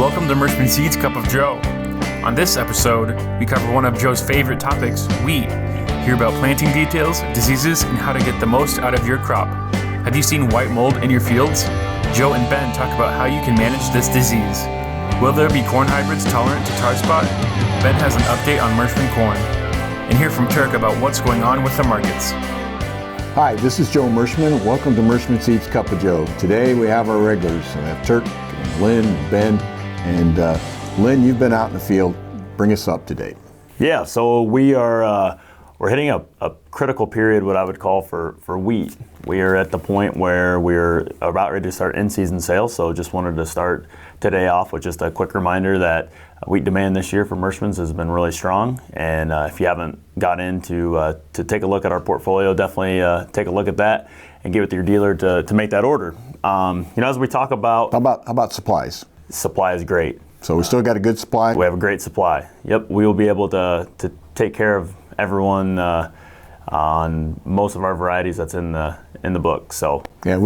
Welcome to Merschman Seeds Cup of Joe. On this episode, we cover one of Joe's favorite topics, wheat. Hear about planting details, diseases, and how to get the most out of your crop. Have you seen white mold in your fields? Joe and Ben talk about how you can manage this disease. Will there be corn hybrids tolerant to tar spot? Ben has an update on Merschman Corn. And hear from Turk about what's going on with the markets. Hi, this is Joe Merschman. Welcome to Merschman Seeds Cup of Joe. Today we have our regulars. We have Turk, and Lynn, and Ben. And Lynn, you've been out in the field. Bring us up to date. Yeah, so we're hitting a critical period, what I would call for wheat. We are at the point where we're about ready to start in-season sales, so just wanted to start today off with just a quick reminder that wheat demand this year for Merschman's has been really strong, and if you haven't got in to take a look at our portfolio, definitely take a look at that and get with your dealer to make that order. As we talk about... How about supplies? Supply is great. So we still got a good supply? We have a great supply. Yep, we will be able to take care of everyone on most of our varieties that's in the book. So yeah,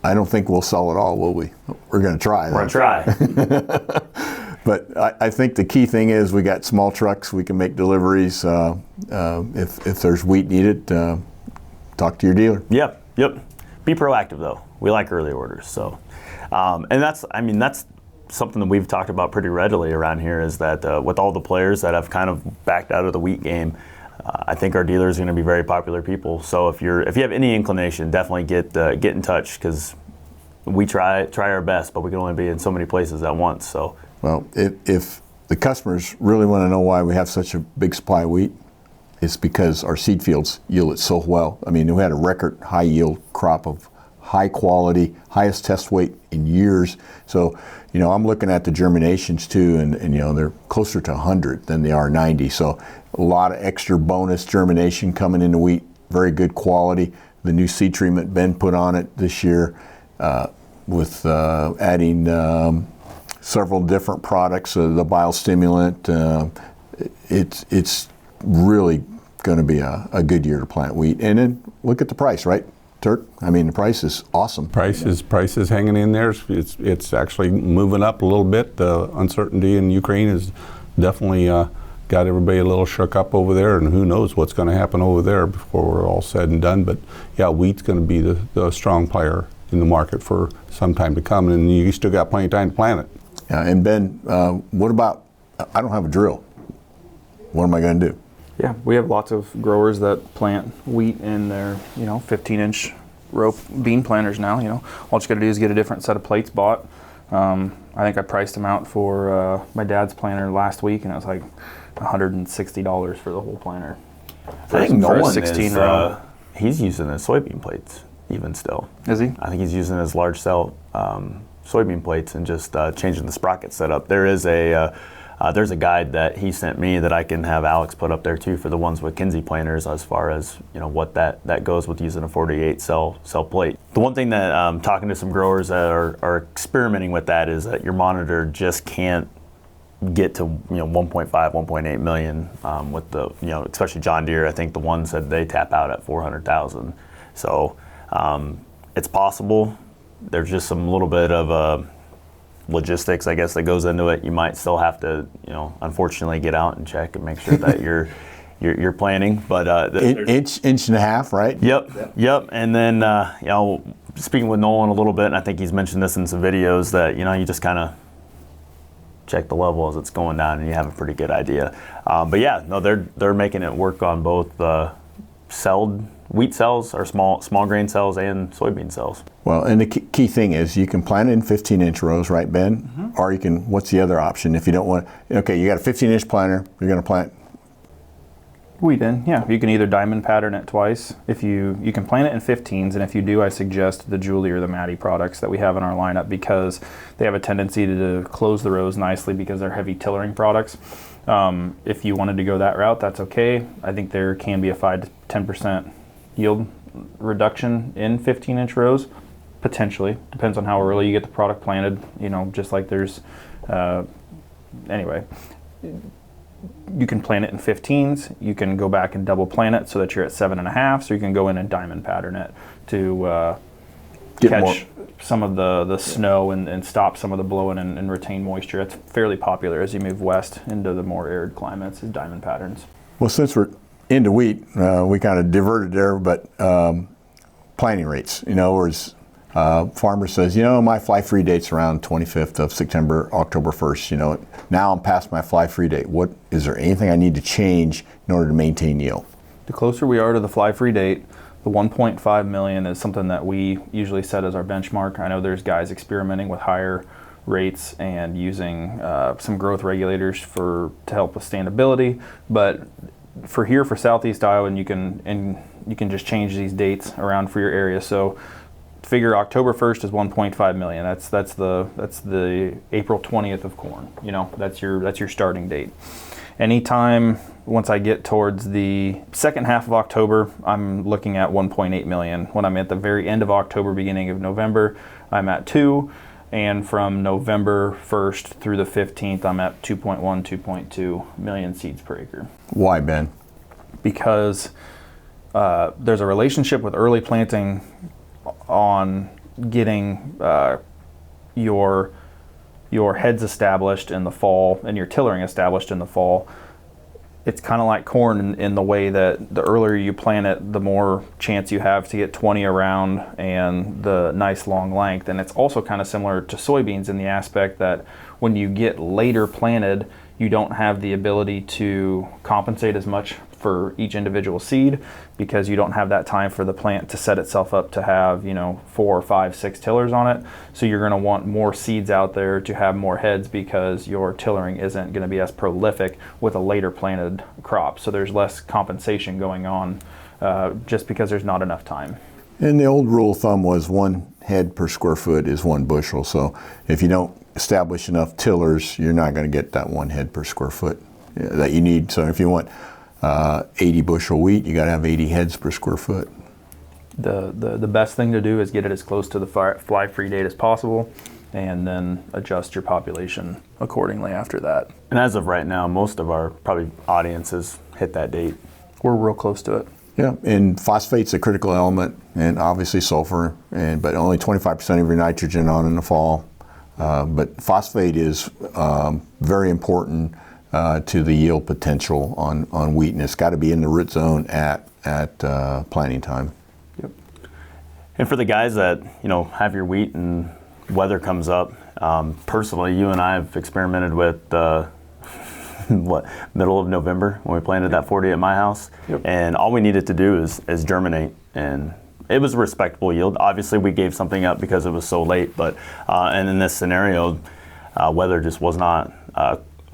I don't think we'll sell it all, will we? We're going to try. We're going to try. But I think the key thing is we got small trucks. We can make deliveries. If there's wheat needed, talk to your dealer. Yep. Be proactive though. We like early orders. So, and that's something that we've talked about pretty readily around here is that with all the players that have kind of backed out of the wheat game, I think our dealers are going to be very popular people. So if you have any inclination, definitely get in touch, because we try our best, but we can only be in so many places at once. So well, if the customers really want to know why we have such a big supply of wheat, it's because our seed fields yield it so well. I mean, we had a record high yield crop of high quality, highest test weight in years. So, I'm looking at the germinations too, and they're closer to 100 than they are 90. So a lot of extra bonus germination coming into wheat, very good quality. The new seed treatment Ben put on it this year with adding several different products, the biostimulant. It's really going to be a good year to plant wheat. And then look at the price, right? Turk, I mean, the price is awesome. Price is hanging in there. It's actually moving up a little bit. The uncertainty in Ukraine has definitely got everybody a little shook up over there, and who knows what's going to happen over there before we're all said and done. But yeah, wheat's going to be the strong player in the market for some time to come, and you still got plenty of time to plant it. Yeah, and Ben, what about, I don't have a drill. What am I going to do? Yeah, we have lots of growers that plant wheat in their, 15-inch row bean planters now. All you got to do is get a different set of plates bought. I think I priced them out for my dad's planter last week, and it was like $160 for the whole planter. I think Nolan 16 row. He's using his soybean plates even still. Is he? I think he's using his large cell soybean plates and just changing the sprocket setup. There's a guide that he sent me that I can have Alex put up there too for the ones with Kinsey planters, as far as what that goes with using a 48 cell plate. The one thing that talking to some growers that are experimenting with that is that your monitor just can't get to 1.5, 1.8 million with the especially John Deere. I think the one said they tap out at 400,000. So it's possible. There's just some little bit of logistics, I guess, that goes into it. You might still have to, unfortunately, get out and check and make sure that you're planning. But inch and a half, right? Yep. And then speaking with Nolan a little bit, and I think he's mentioned this in some videos, that you just kind of check the level as it's going down, and you have a pretty good idea. But yeah, no, they're making it work on both wheat cells, or small grain cells, and soybean cells. Well, and the key thing is you can plant it in 15-inch rows, right, Ben? Mm-hmm. Or you can, what's the other option if you don't want, okay, you got a 15-inch planter, you're going to plant wheat in, yeah. You can either diamond pattern it twice. If you can plant it in 15s, and if you do, I suggest the Julie or the Maddie products that we have in our lineup, because they have a tendency to close the rows nicely because they're heavy tillering products. If you wanted to go that route, that's okay. I think there can be a 5 to 10% yield reduction in 15-inch rows, potentially. Depends on how early you get the product planted, just like there's, anyway. You can plant it in 15s. You can go back and double plant it so that you're at 7.5. So you can go in and diamond pattern it to catch some of the snow and stop some of the blowing and retain moisture. It's fairly popular as you move west into the more arid climates, is diamond patterns. Well, since we're into wheat, we kind of diverted there, but planting rates, whereas farmer says, my fly-free date's around 25th of September, October 1st, now I'm past my fly-free date. Is there anything I need to change in order to maintain yield? The closer we are to the fly-free date, the 1.5 million is something that we usually set as our benchmark. I know there's guys experimenting with higher rates and using some growth regulators to help with standability, but for Southeast Iowa, and you can just change these dates around for your area. So figure October 1st is 1.5 million. That's the April 20th of corn. That's your starting date. Anytime once I get towards the second half of October, I'm looking at 1.8 million. When I'm at the very end of October, beginning of November, I'm at 2. And from November 1st through the 15th, I'm at 2.1, 2.2 million seeds per acre. Why, Ben? Because there's a relationship with early planting on getting your heads established in the fall and your tillering established in the fall. It's kind of like corn in the way that the earlier you plant it, the more chance you have to get 20 around and the nice long length. And it's also kind of similar to soybeans in the aspect that when you get later planted, you don't have the ability to compensate as much for each individual seed because you don't have that time for the plant to set itself up to have 4, 5, 6 tillers on it. So you're going to want more seeds out there to have more heads because your tillering isn't going to be as prolific with a later planted crop. So there's less compensation going on just because there's not enough time. And the old rule of thumb was 1 head per square foot is 1 bushel. So if you don't establish enough tillers, you're not going to get that 1 head per square foot that you need. So if you want 80 bushel wheat, you got to have 80 heads per square foot. The best thing to do is get it as close to the fly-free date as possible, and then adjust your population accordingly after that. And as of right now, most of our probably audiences hit that date. We're real close to it. Yeah, and phosphate's a critical element, and obviously sulfur, but only 25% of your nitrogen on in the fall. But phosphate is very important to the yield potential on wheat, and it's got to be in the root zone at planting time. Yep. And for the guys that have your wheat and weather comes up, personally, you and I have experimented with middle of November when we planted that 40 at my house, and all we needed to do is germinate, and it was a respectable yield. Obviously, we gave something up because it was so late, but and in this scenario, weather just was not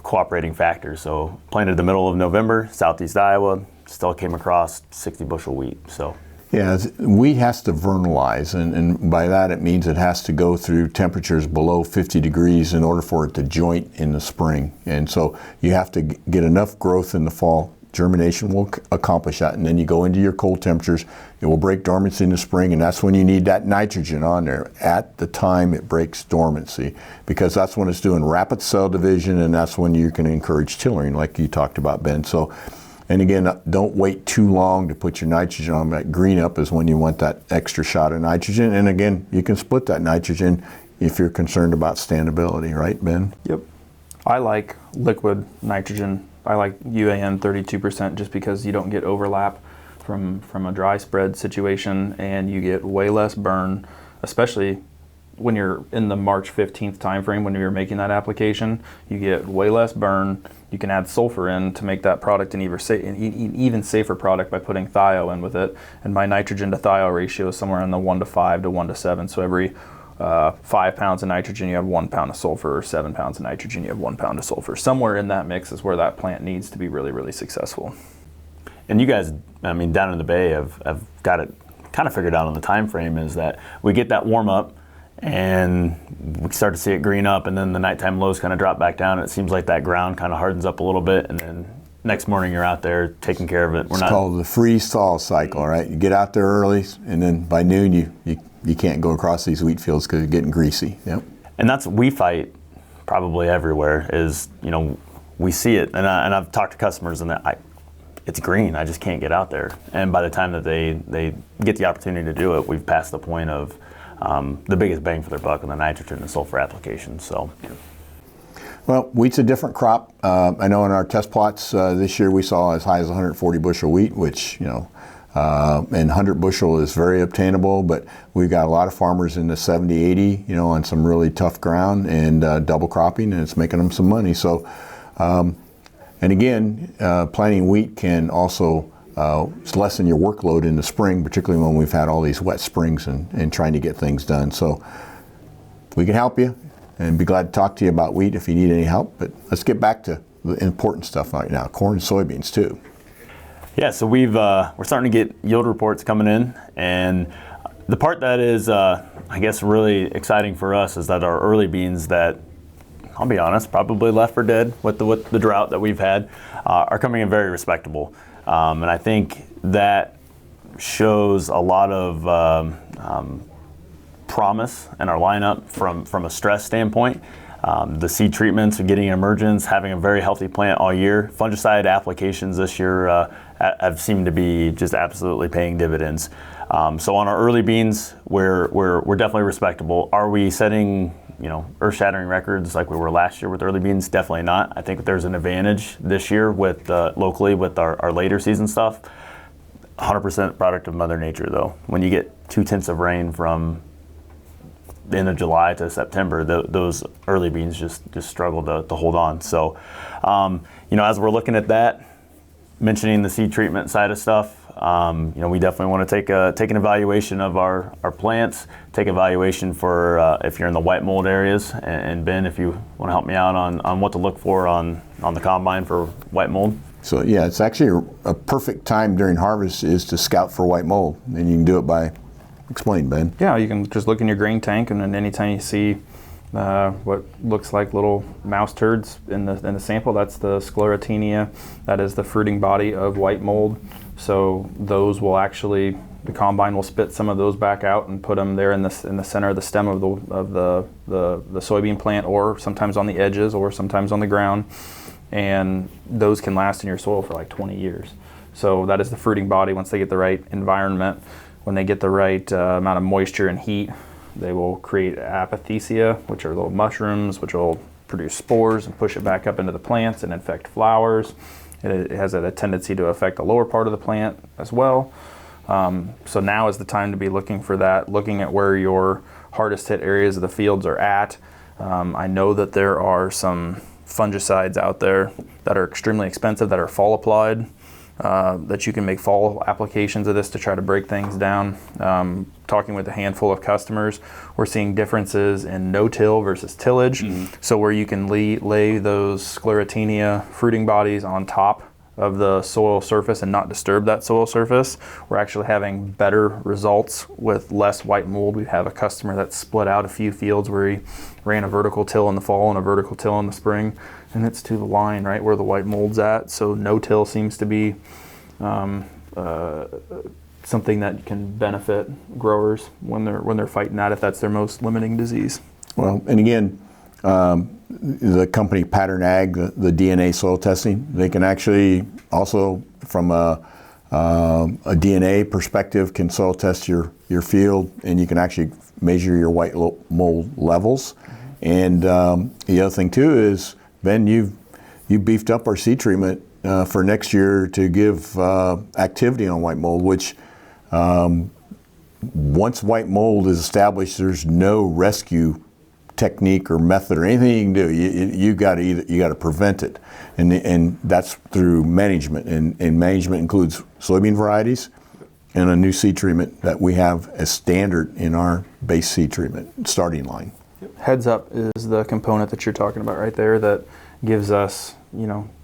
cooperating factor. So planted the middle of November, Southeast Iowa, still came across 60 bushel wheat. So yeah, wheat has to vernalize, and by that it means it has to go through temperatures below 50 degrees in order for it to joint in the spring. And so you have to get enough growth in the fall. Germination will accomplish that, and then you go into your cold temperatures. It will break dormancy in the spring, and that's when you need that nitrogen on there at the time it breaks dormancy, because that's when it's doing rapid cell division, and that's when you can encourage tillering, like you talked about, Ben. So, and again, don't wait too long to put your nitrogen on. That green up is when you want that extra shot of nitrogen, and again, you can split that nitrogen if you're concerned about standability, right, Ben? Yep. I like liquid nitrogen. I like UAN 32% just because you don't get overlap from a dry spread situation, and you get way less burn, especially when you're in the March 15th time frame when you're making that application. You get way less burn. You can add sulfur in to make that product an even safer product by putting thio in with it. And my nitrogen to thio ratio is somewhere in the 1:5 to 1:7. So every 5 pounds of nitrogen, you have 1 pound of sulfur, or 7 pounds of nitrogen, you have 1 pound of sulfur. Somewhere in that mix is where that plant needs to be really, really successful. And you guys, down in the Bay have got it kind of figured out on the time frame, is that we get that warm up and we start to see it green up, and then the nighttime lows kind of drop back down, and it seems like that ground kind of hardens up a little bit, and then next morning you're out there taking care of it. It's called the freeze-thaw cycle, right? You get out there early, and then by noon you can't go across these wheat fields because you're getting greasy. Yep. And that's we fight probably everywhere. Is we see it, and I've talked to customers, and it's green. I just can't get out there. And by the time that they get the opportunity to do it, we've passed the point of the biggest bang for their buck on the nitrogen and sulfur application. So. Well, wheat's a different crop. I know in our test plots this year we saw as high as 140 bushel wheat, which, and 100 bushel is very obtainable, but we've got a lot of farmers in the 70, 80, on some really tough ground and double cropping, and it's making them some money. So, and again, planting wheat can also lessen your workload in the spring, particularly when we've had all these wet springs and trying to get things done. So we can help you. And be glad to talk to you about wheat if you need any help. But let's get back to the important stuff right now, corn and soybeans too. Yeah, so we're starting to get yield reports coming in, and the part that is, I guess, really exciting for us is that our early beans that, I'll be honest, probably left for dead with the drought that we've had, are coming in very respectable. And I think that shows a lot of promise in our lineup from a stress standpoint. The seed treatments are getting emergence, having a very healthy plant all year. Fungicide applications this year have seemed to be just absolutely paying dividends. So on our early beans, we're definitely respectable. Are we setting earth-shattering records like we were last year with early beans? Definitely not. I think there's an advantage this year with locally with our later season stuff. 100% product of Mother Nature though. When you get 2 tenths of rain from the end of July to September, those early beans just struggle to hold on. So, as we're looking at that, mentioning the seed treatment side of stuff, we definitely want to take an evaluation of our plants, take evaluation for if you're in the white mold areas, and Ben, if you want to help me out on what to look for on the combine for white mold. So yeah, it's actually a perfect time during harvest is to scout for white mold, and you can do it by. Explain, Ben. Yeah, you can just look in your grain tank, and then anytime you see what looks like little mouse turds in the sample, that's the sclerotinia. That is the fruiting body of white mold. So those will actually, the combine will spit some of those back out and put them there in the center of the stem of the soybean plant, or sometimes on the edges, or sometimes on the ground. And those can last in your soil for like 20 years. So that is the fruiting body. Once they get the right environment, when they get the right amount of moisture and heat, they will create apothecia, which are little mushrooms, which will produce spores and push it back up into the plants and infect flowers. It has a tendency to affect the lower part of the plant as well. So now is the time to be looking for that, looking at where your hardest hit areas of the fields are at. I know that there are some fungicides out there that are extremely expensive that are fall applied. That you can make fall applications of this to try to break things down. Talking with a handful of customers, we're seeing differences in no-till versus tillage. Mm-hmm. So where you can lay those sclerotinia fruiting bodies on top of the soil surface and not disturb that soil surface, we're actually having better results with less white mold. We have a customer that split out a few fields where he ran a vertical till in the fall and a vertical till in the spring, and it's to the line right where the white mold's at. So no-till seems to be something that can benefit growers when they're fighting that, if that's their most limiting disease. Well, and again, the company Pattern Ag, the DNA soil testing, they can actually also, from a DNA perspective, can soil test your field, and you can actually measure your white mold levels. Mm-hmm. And the other thing too is, Ben, you beefed up our seed treatment for next year to give activity on white mold, which once white mold is established, there's no rescue technique or method or anything you can do. You got to prevent it, and that's through management. And management includes soybean varieties and a new seed treatment that we have as standard in our base seed treatment starting line. Heads Up is the component that you're talking about right there that gives us,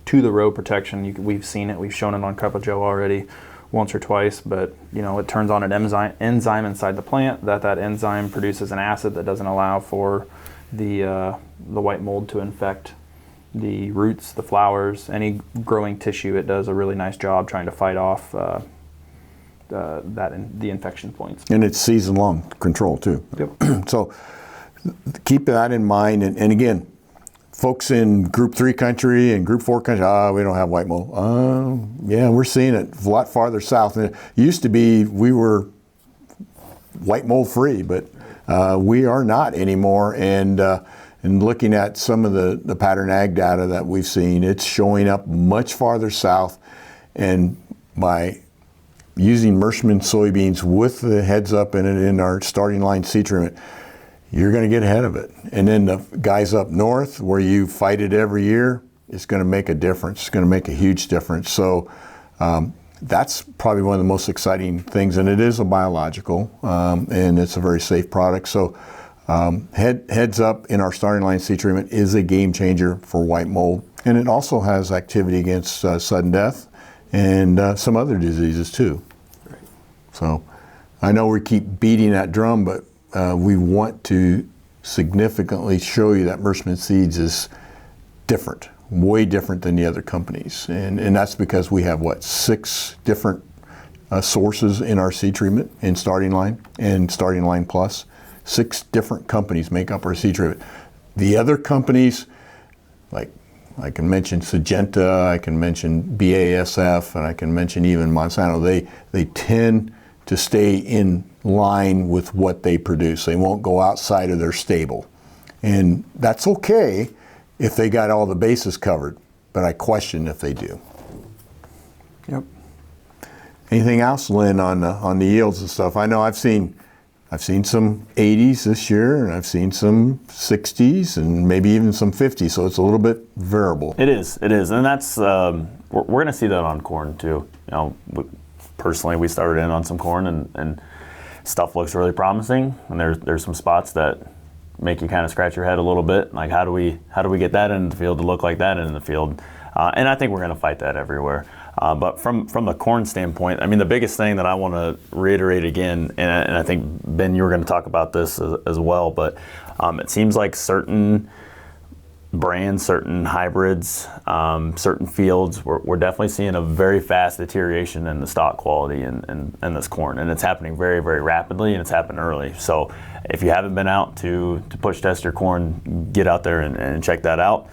to the row protection. We've seen it. We've shown it on Cup of Joe already once or twice, but it turns on an enzyme inside the plant. That enzyme produces an acid that doesn't allow for the white mold to infect the roots, the flowers, any growing tissue. It does a really nice job trying to fight off the infection points. And it's season-long control too. Yep. So keep that in mind. And again, folks in Group 3 country and Group 4 country, we don't have white mold. Yeah, we're seeing it a lot farther south. And it used to be we were white mold free, but We are not anymore, and looking at some of the pattern ag data that we've seen, it's showing up much farther south, and by using Merschman soybeans with the heads up in it in our starting line seed treatment, you're going to get ahead of it. And then the guys up north, where you fight it every year, it's going to make a difference. It's going to make a huge difference. So that's probably one of the most exciting things, and it is a biological, and it's a very safe product. So heads up in our starting line seed treatment is a game changer for white mold, and it also has activity against sudden death and some other diseases too. Right. So I know we keep beating that drum, but we want to significantly show you that Merschman Seeds is different, way different than the other companies. And that's because we have, 6 different sources in our seed treatment in starting line and starting line plus. 6 different companies make up our seed treatment. The other companies, like I can mention Syngenta, I can mention BASF, and I can mention even Monsanto, they tend to stay in line with what they produce. They won't go outside of their stable. And that's okay if they got all the bases covered, but I question if they do. Yep. Anything else, Lynn, on the yields and stuff? I know I've seen some 80s this year, and I've seen some 60s, and maybe even some 50s. So it's a little bit variable. It is, and that's we're going to see that on corn too. Personally, we started in on some corn, and stuff looks really promising. And there's some spots that make you kind of scratch your head a little bit, like how do we get that in the field to look like that in the field? And I think we're going to fight that everywhere. But from the corn standpoint, I mean, the biggest thing that I want to reiterate again, and I think, Ben, you were going to talk about this as well, but it seems like certain brands, certain hybrids, certain fields, we're definitely seeing a very fast deterioration in the stock quality in this corn. And it's happening very, very rapidly, and it's happened early. So if you haven't been out to push test your corn, get out there and check that out.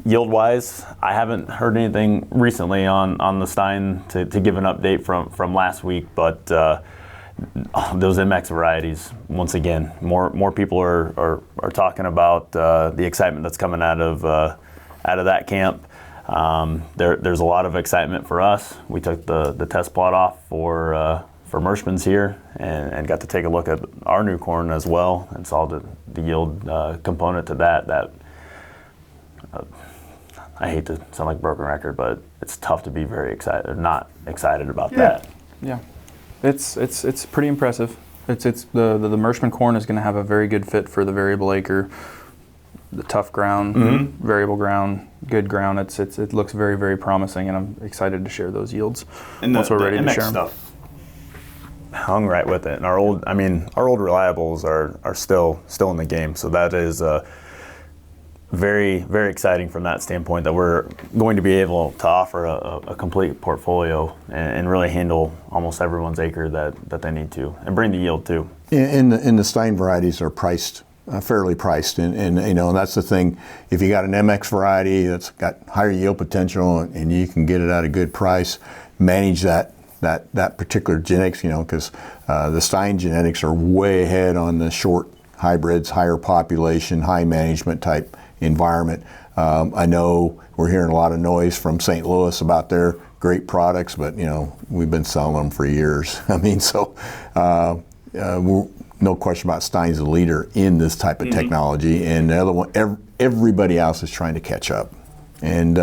Yield-wise, I haven't heard anything recently on the Stein to give an update from last week, but those MX varieties, once again, more people are talking about the excitement that's coming out of that camp. There's a lot of excitement for us. We took the test plot off for Merschman's here and got to take a look at our new corn as well, and saw the yield component to that. I hate to sound like a broken record, but it's tough to be very excited, or not excited about that. Yeah, it's pretty impressive. The Merschman corn is going to have a very good fit for the variable acre, the tough ground, variable ground, good ground. It looks very, very promising, and I'm excited to share those yields once we're ready to share them. Stuff hung right with it, and our old reliables are still in the game, so that is very, very exciting from that standpoint, that we're going to be able to offer a complete portfolio and really handle almost everyone's acre that they need to, and bring the yield too. And the Stein varieties are priced, fairly priced, and that's the thing. If you got an MX variety that's got higher yield potential and you can get it at a good price, manage that particular genetics, because the Stein genetics are way ahead on the short hybrids, higher population, high management type environment. I know we're hearing a lot of noise from St. Louis about their great products, but we've been selling them for years. I mean, so no question about Stein's the leader in this type of technology, and the other one, everybody else is trying to catch up. And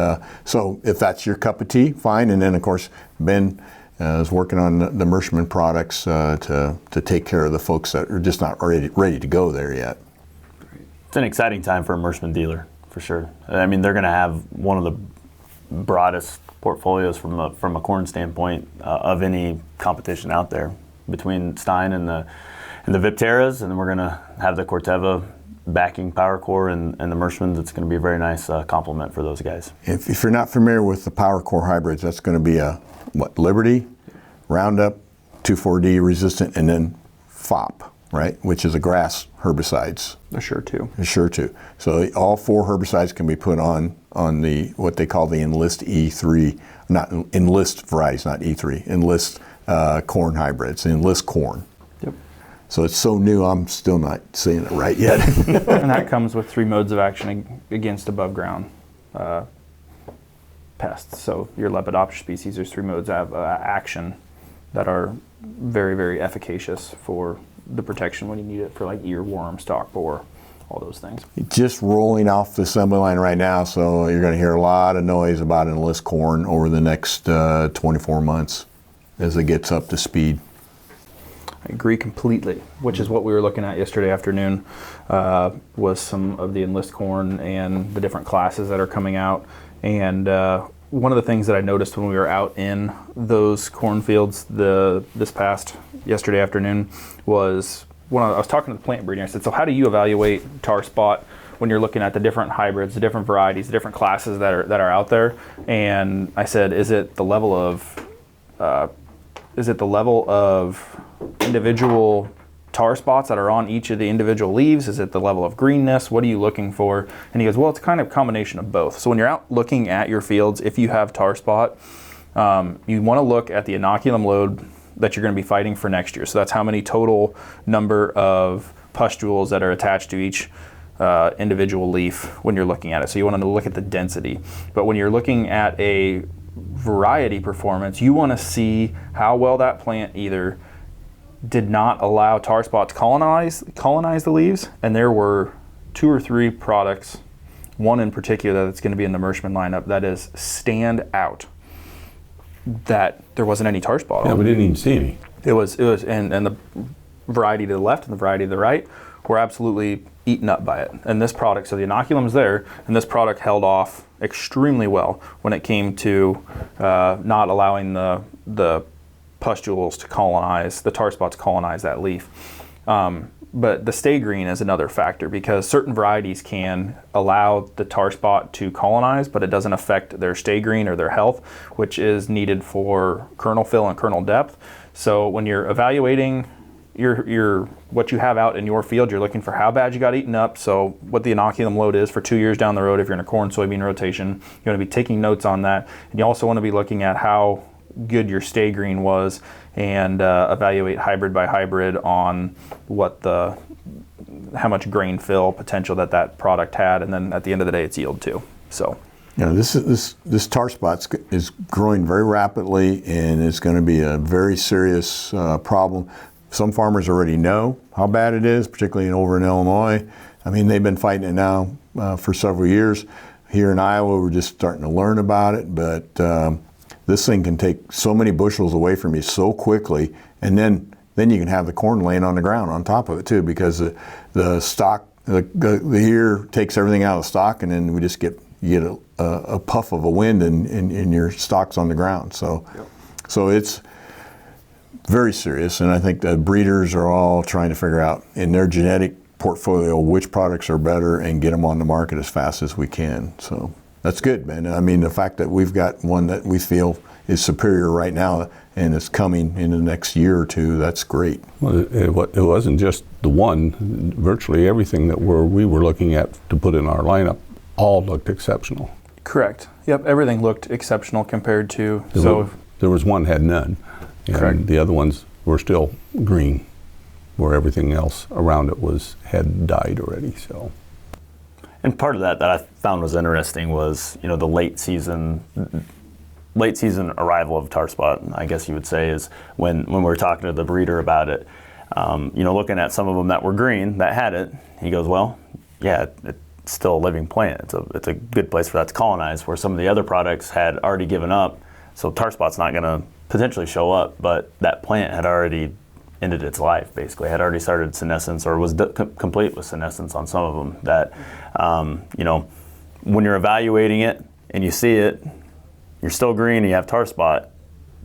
so if that's your cup of tea, fine. And then of course Ben is working on the Merschman products to take care of the folks that are just not ready to go there yet. It's an exciting time for a Merschman dealer, for sure. I mean, they're going to have one of the broadest portfolios from a corn standpoint of any competition out there, between Stein and the Vipteras, and we're going to have the Corteva backing PowerCore and the Merschmans. It's going to be a very nice complement for those guys. If you're not familiar with the PowerCore hybrids, that's going to be Liberty, Roundup, 2,4-D resistant, and then FOP, right, which is a grass herbicides. Assure 2. Assure 2. So all 4 herbicides can be put on the what they call the Enlist E3, not Enlist varieties, not E3, Enlist corn hybrids, Enlist corn. Yep. So it's so new, I'm still not saying it right yet. And that comes with 3 modes of action against above ground pests. So your Lepidoptera species, there's 3 modes of action that are very, very efficacious for the protection when you need it for like earworm, stalk borer, all those things. Just rolling off the assembly line right now, so you're going to hear a lot of noise about enlist corn over the next 24 months as it gets up to speed. I agree completely, which is what we were looking at yesterday afternoon, was some of the enlist corn and the different classes that are coming out. And one of the things that I noticed when we were out in those cornfields yesterday afternoon was when I was talking to the plant breeder. I said, so how do you evaluate tar spot when you're looking at the different hybrids, the different varieties, the different classes that are out there? And I said, is it the level of individual tar spots that are on each of the individual leaves? Is it the level of greenness? What are you looking for? And he goes, well, it's kind of a combination of both. So when you're out looking at your fields, if you have tar spot, you want to look at the inoculum load that you're going to be fighting for next year. So that's how many total number of pustules that are attached to each individual leaf when you're looking at it. So you want to look at the density. But when you're looking at a variety performance, you want to see how well that plant either did not allow tar spot to colonize the leaves, and there were 2 or 3 products, one in particular that's going to be in the Merschman lineup that is stand out, that there wasn't any tar spot on. Yeah, we didn't even see any. It was and the variety to the left and the variety to the right were absolutely eaten up by it. And this product, so the inoculum's there, and this product held off extremely well when it came to not allowing the pustules to colonize, the tar spots to colonize that leaf. But the stay green is another factor, because certain varieties can allow the tar spot to colonize, but it doesn't affect their stay green or their health, which is needed for kernel fill and kernel depth. So when you're evaluating your what you have out in your field, you're looking for how bad you got eaten up, so what the inoculum load is for 2 years down the road if you're in a corn soybean rotation. You want to be taking notes on that, and you also want to be looking at how good your stay green was, and evaluate hybrid by hybrid on how much grain fill potential that product had, and then at the end of the day it's yield too. So this tar spot is growing very rapidly, and it's going to be a very serious problem. Some farmers already know how bad it is, particularly over in Illinois. I mean, they've been fighting it now for several years. Here in Iowa, we're just starting to learn about it, but this thing can take so many bushels away from you so quickly, and then you can have the corn laying on the ground on top of it too, because the stalk, the ear takes everything out of the stalk, and then we just get a puff of a wind, and your stalk's on the ground. So, so it's very serious, and I think the breeders are all trying to figure out in their genetic portfolio which products are better and get them on the market as fast as we can. So that's good, man. I mean, the fact that we've got one that we feel is superior right now and it's coming in the next year or two, that's great. Well, it wasn't just the one. Virtually everything that we were looking at to put in our lineup all looked exceptional. correct. Yep, everything looked exceptional compared to. There was one had none, and correct. The other ones were still green, where everything else around it had died already. So. And part of that I found was interesting was, the late season arrival of tar spot, I guess you would say, is when we were talking to the breeder about it, looking at some of them that were green that had it, he goes, well, yeah, it's still a living plant. It's a good place for that to colonize, where some of the other products had already given up, so tar spot's not going to potentially show up, but that plant had already ended its life, basically, had already started senescence, or was complete with senescence on some of them, that, when you're evaluating it and you see it, you're still green and you have tar spot,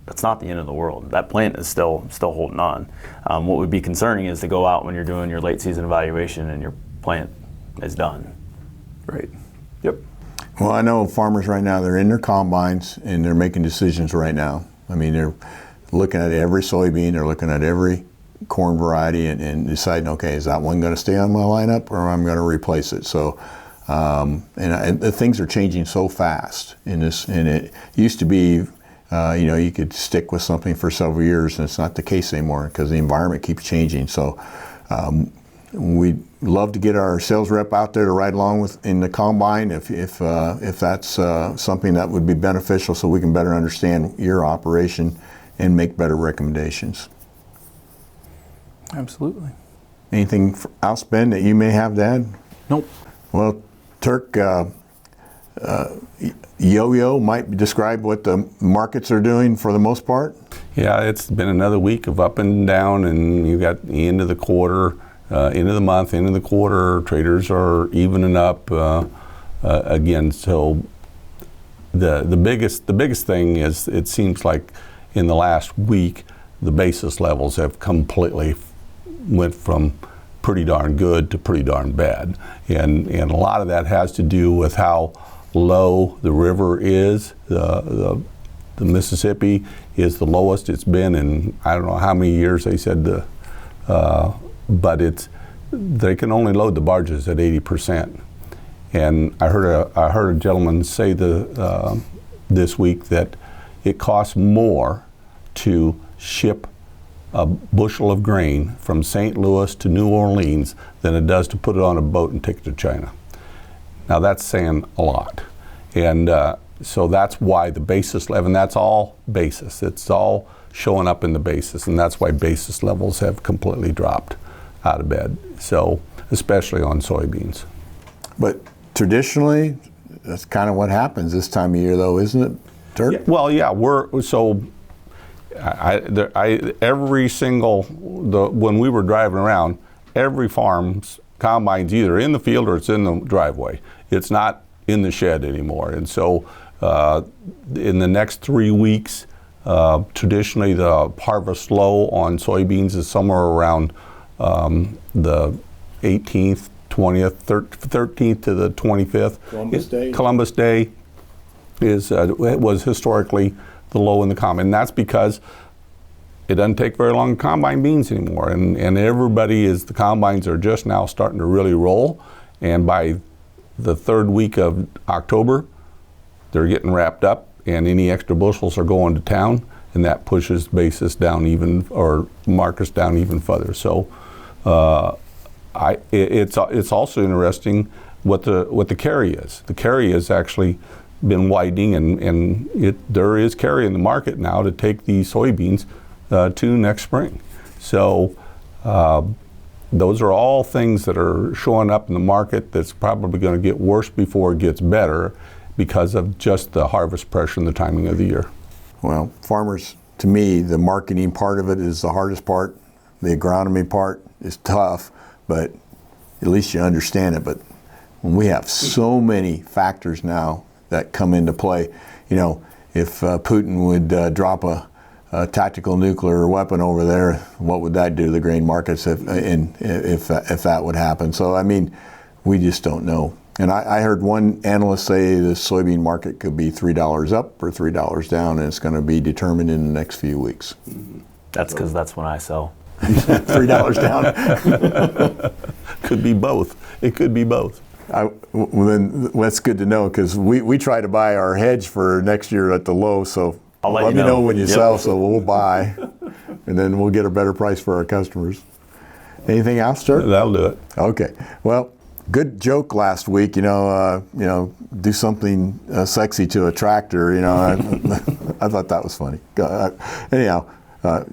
that's not the end of the world. That plant is still holding on. What would be concerning is to go out when you're doing your late season evaluation and your plant is done. Right. Yep. Well, I know farmers right now, they're in their combines and they're making decisions right now. I mean, they're looking at every soybean, they're looking at every corn variety and deciding, okay, is that one going to stay on my lineup or am I going to replace it? So, and the things are changing so fast in this, and it used to be you could stick with something for several years, and it's not the case anymore because the environment keeps changing. So we'd love to get our sales rep out there to ride along with in the combine if that's something that would be beneficial, so we can better understand your operation and make better recommendations. Absolutely. Anything else, Ben, that you may have to add? Nope. Well, Turk, Yo-Yo might describe what the markets are doing for the most part. Yeah, it's been another week of up and down, and you got the end of the quarter, end of the month, end of the quarter. Traders are evening up again. So the biggest thing is, it seems like in the last week the basis levels have completely went from pretty darn good to pretty darn bad, and a lot of that has to do with how low the river is. The Mississippi is the lowest it's been in I don't know how many years. They said but they can only load the barges at 80%. And I heard a gentleman say this week that it costs more to ship a bushel of grain from St. Louis to New Orleans than it does to put it on a boat and take it to China. Now that's saying a lot. And so that's why the basis level, and that's all basis, it's all showing up in the basis, and that's why basis levels have completely dropped out of bed. So especially on soybeans. But traditionally, that's kind of what happens this time of year, though, isn't it, Turk? Yeah, well, yeah, when we were driving around, every farm's combine's either in the field or it's in the driveway. It's not in the shed anymore. And so in the next 3 weeks, traditionally the harvest low on soybeans is somewhere around the 18th, 20th, 13th to the 25th. Columbus Day was historically the low in the combine. And that's because it doesn't take very long to combine beans anymore. And the combines are just now starting to really roll. And by the third week of October, they're getting wrapped up, and any extra bushels are going to town, and that pushes basis down or markets down even further. So it's also interesting what the carry is. The carry has actually been widening, and there is carry in the market now to take these soybeans to next spring. So those are all things that are showing up in the market that's probably going to get worse before it gets better because of just the harvest pressure and the timing of the year. Well, farmers, to me, the marketing part of it is the hardest part. The agronomy part is tough, but at least you understand it. But when we have so many factors now that come into play, if Putin would drop a tactical nuclear weapon over there, what would that do to the grain markets if that would happen? So, I mean, we just don't know. And I heard one analyst say the soybean market could be $3 up or $3 down, and it's going to be determined in the next few weeks. That's because that's when I sell. $3 down? Could be both. It could be both. Then that's good to know, because we try to buy our hedge for next year at the low, so let me know when you sell, so we'll buy, and then we'll get a better price for our customers. Anything else, Turk? That'll do it. Okay. Well, good joke last week. Do something sexy to a tractor. I thought that was funny. Anyhow,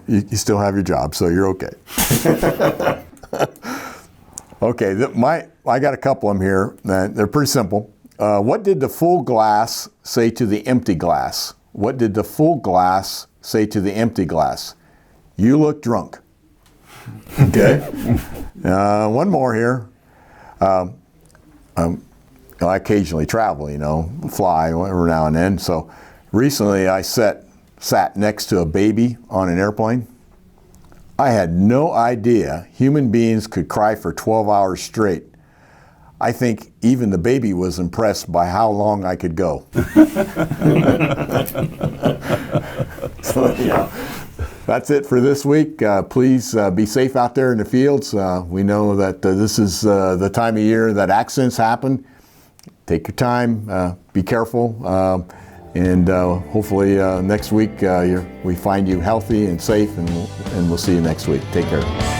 you still have your job, so you're okay. Okay. I got a couple of them here. They're pretty simple. What did the full glass say to the empty glass? What did the full glass say to the empty glass? You look drunk. Okay. One more here. I occasionally travel, fly every now and then. So recently I sat next to a baby on an airplane. I had no idea human beings could cry for 12 hours straight. I think even the baby was impressed by how long I could go. So, that's it for this week. Please be safe out there in the fields. We know that this is the time of year that accidents happen. Take your time. Be careful. And hopefully next week we find you healthy and safe, and we'll see you next week. Take care.